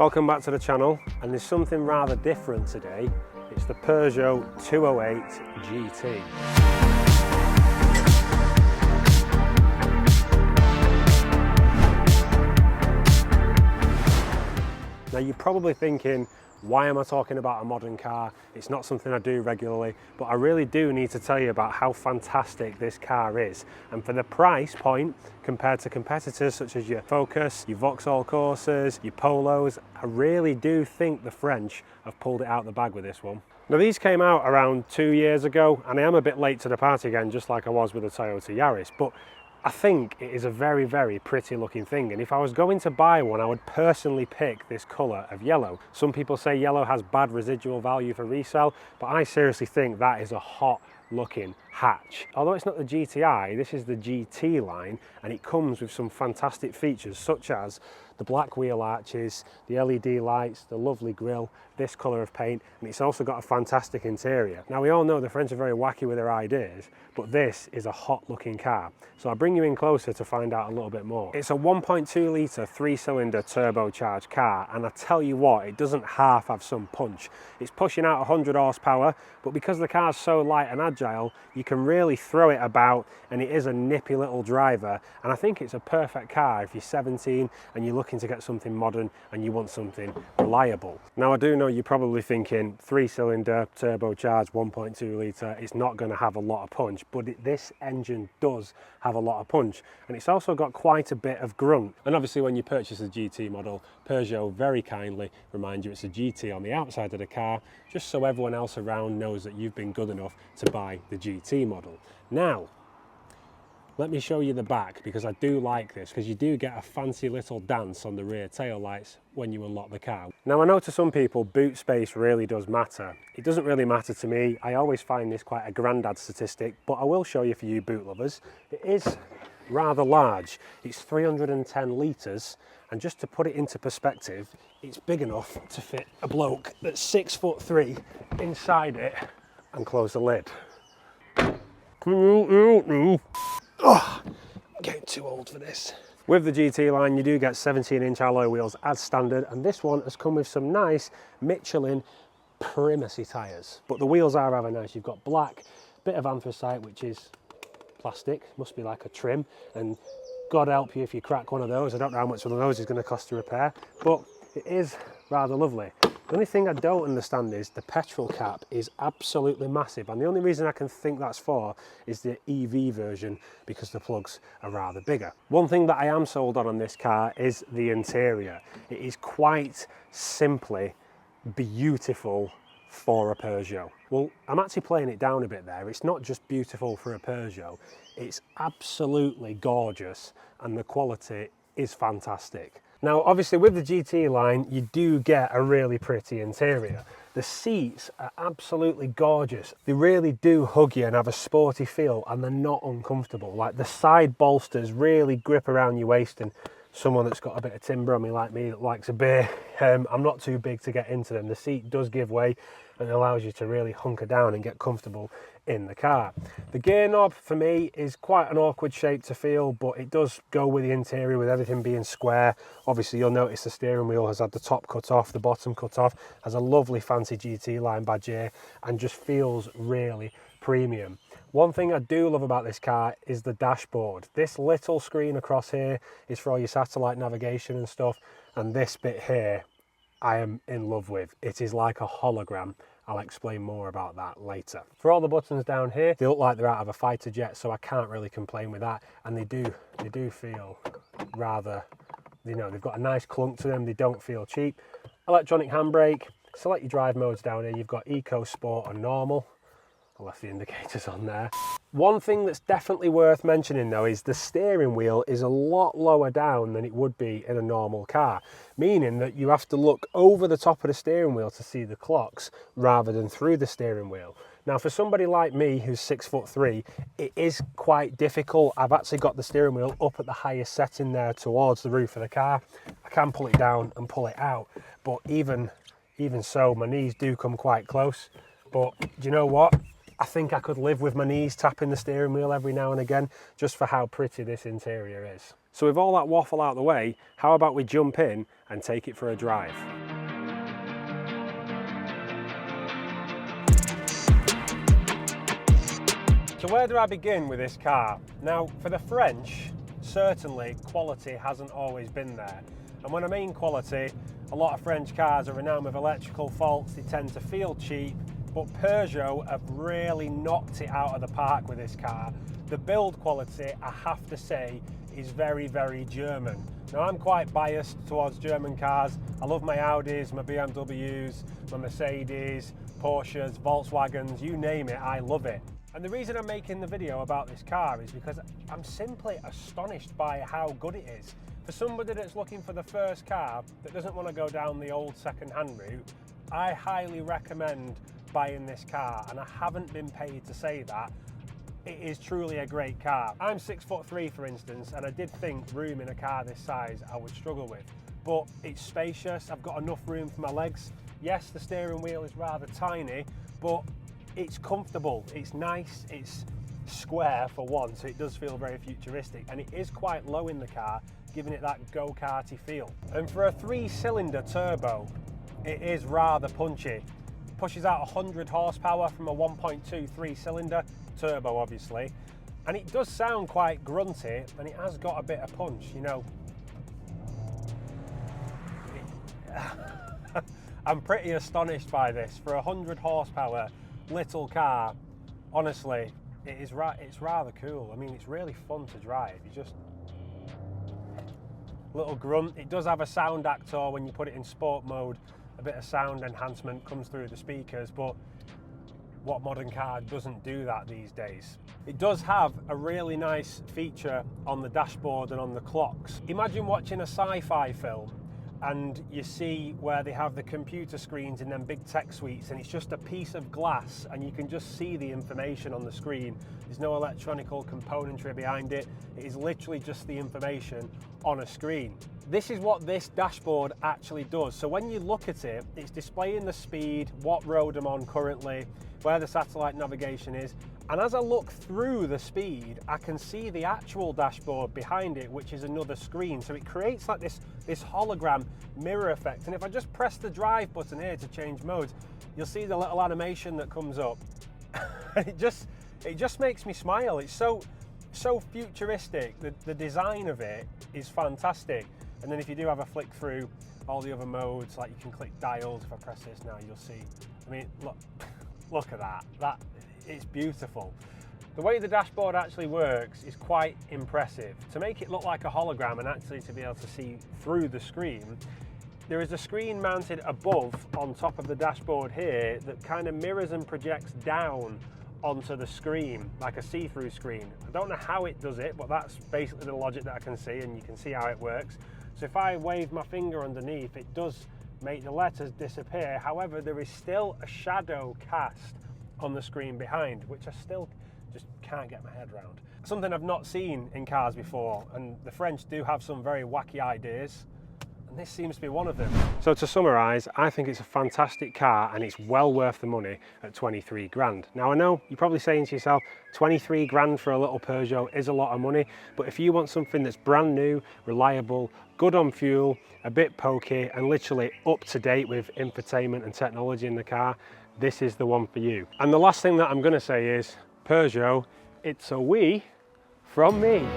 Welcome back to the channel, and there's something rather different today. It's the Peugeot 208 GT. Now you're probably thinking, why am I talking about a modern car? It's not something I do regularly, but I really do need to tell you about how fantastic this car is. And for the price point, compared to competitors such as your Focus, your Vauxhall Corsas, your Polos, I really do think the French have pulled it out the bag with this one. Now these came out around 2 years ago, and I am a bit late to the party again, just like I was with the Toyota Yaris, but I think it is a very, very pretty looking thing, and if I was going to buy one, I would personally pick this colour of yellow. Some people say yellow has bad residual value for resale, but I seriously think that is a hot looking hatch. Although it's not the GTI, this is the GT line, and it comes with some fantastic features such as the black wheel arches, the LED lights, the lovely grille, this colour of paint, and it's also got a fantastic interior. Now we all know the French are very wacky with their ideas, but this is a hot looking car. So I'll bring you in closer to find out a little bit more. It's a 1.2 litre 3-cylinder turbocharged car, and I tell you what, it doesn't half have some punch. It's pushing out 100 horsepower, but because the car's so light and agile, you can really throw it about, and it is a nippy little driver, and I think it's a perfect car if you're 17 and you're looking to get something modern and you want something reliable. Now I do know you're probably thinking 3-cylinder turbocharged 1.2 litre, it's not going to have a lot of punch, but this engine does have a lot of punch, and it's also got quite a bit of grunt. And obviously when you purchase a GT model, Peugeot very kindly remind you it's a GT on the outside of the car, just so everyone else around knows that you've been good enough to buy the GT model. Now let me show you the back, because I do like this, because you do get a fancy little dance on the rear tail lights when you unlock the car. Now I know to some people boot space really does matter. It doesn't really matter to me. I always find this quite a granddad statistic, but I will show you for you boot lovers. It is rather large. It's 310 litres, and just to put it into perspective, it's big enough to fit a bloke that's 6'3" inside it and close the lid. Oh, I'm getting too old for this. With the GT line, you do get 17-inch alloy wheels as standard, and this one has come with some nice Michelin Primacy tyres. But the wheels are rather nice. You've got black, bit of anthracite, which is plastic, must be like a trim, and God help you if you crack one of those. I don't know how much one of those is going to cost to repair, but it is rather lovely. The only thing I don't understand is the petrol cap is absolutely massive, and the only reason I can think that's for is the EV version, because the plugs are rather bigger. One thing that I am sold on this car is the interior. It is quite simply beautiful for a Peugeot. Well, I'm actually playing it down a bit there. It's not just beautiful for a Peugeot, it's absolutely gorgeous, and the quality is fantastic. Now, obviously with the GT line, you do get a really pretty interior. The seats are absolutely gorgeous. They really do hug you and have a sporty feel, and they're not uncomfortable. Like the side bolsters really grip around your waist, and someone that's got a bit of timber on me like me that likes a beer, I'm not too big to get into them. The seat does give way and it allows you to really hunker down and get comfortable in the car. The gear knob for me is quite an awkward shape to feel, but it does go with the interior, with everything being square. Obviously you'll notice the steering wheel has had the top cut off, the bottom cut off, has a lovely fancy GT line badge here, and just feels really premium. One thing I do love about this car is the dashboard. This little screen across here is for all your satellite navigation and stuff, and this bit here I am in love with. It is like a hologram. I'll explain more about that later. For all the buttons down here, they look like they're out of a fighter jet, so I can't really complain with that, and they do feel rather, you know, they've got a nice clunk to them. They don't feel cheap. Electronic handbrake. Select your drive modes down here. You've got Eco, Sport and Normal. I left the indicators on there. One thing that's definitely worth mentioning though is the steering wheel is a lot lower down than it would be in a normal car, meaning that you have to look over the top of the steering wheel to see the clocks rather than through the steering wheel. Now for somebody like me who's 6'3", it is quite difficult. I've actually got the steering wheel up at the highest setting there towards the roof of the car. I can pull it down and pull it out, but even so, my knees do come quite close. But do you know what? I think I could live with my knees tapping the steering wheel every now and again, just for how pretty this interior is. So with all that waffle out of the way, how about we jump in and take it for a drive? So where do I begin with this car? Now, for the French, certainly quality hasn't always been there. And when I mean quality, a lot of French cars are renowned with electrical faults, they tend to feel cheap, but Peugeot have really knocked it out of the park with this car. The build quality, I have to say, is very, very German. Now, I'm quite biased towards German cars. I love my Audis, my BMWs, my Mercedes, Porsches, Volkswagens, you name it, I love it. And the reason I'm making the video about this car is because I'm simply astonished by how good it is. For somebody that's looking for the first car that doesn't want to go down the old second-hand route, I highly recommend buying this car, and I haven't been paid to say that. It is truly a great car. I'm 6'3", for instance, and I did think room in a car this size I would struggle with. But it's spacious, I've got enough room for my legs. Yes, the steering wheel is rather tiny, but it's comfortable, it's nice, it's square for one, so it does feel very futuristic, and it is quite low in the car, giving it that go-karty feel. And for a 3-cylinder turbo, it is rather punchy. Pushes out 100 horsepower from a 1.2 3-cylinder turbo, obviously, and it does sound quite grunty, and it has got a bit of punch, you know. I'm pretty astonished by this. For 100 horsepower little car, honestly, it's rather cool. I mean, it's really fun to drive. You just little grunt. It does have a sound actor when you put it in sport mode. A bit of sound enhancement comes through the speakers, but what modern car doesn't do that these days? It does have a really nice feature on the dashboard and on the clocks. Imagine watching a sci-fi film and you see where they have the computer screens in them big tech suites, and it's just a piece of glass and you can just see the information on the screen. There's no electronical componentry behind it. It is literally just the information on a screen. This is what this dashboard actually does. So when you look at it, it's displaying the speed, what road I'm on currently, where the satellite navigation is, and as I look through the speed, I can see the actual dashboard behind it, which is another screen. So it creates like this hologram mirror effect. And if I just press the drive button here to change modes, you'll see the little animation that comes up. it just makes me smile. It's so futuristic. The design of it is fantastic. And then if you do have a flick through all the other modes, like you can click dials. If I press this now, you'll see. I mean, look at that. It's beautiful. The way the dashboard actually works is quite impressive. To make it look like a hologram and actually to be able to see through the screen, there is a screen mounted above on top of the dashboard here that kind of mirrors and projects down onto the screen, like a see-through screen. I don't know how it does it, but that's basically the logic that I can see, and you can see how it works. So if I wave my finger underneath, it does make the letters disappear. However, there is still a shadow cast on the screen behind, which I still just can't get my head around. Something I've not seen in cars before, and the French do have some very wacky ideas, and this seems to be one of them. So to summarise, I think it's a fantastic car and it's well worth the money at 23 grand. Now I know you're probably saying to yourself, 23 grand for a little Peugeot is a lot of money, but if you want something that's brand new, reliable, good on fuel, a bit pokey, and literally up to date with infotainment and technology in the car, this is the one for you. And the last thing that I'm going to say is, Peugeot, it's a wee from me.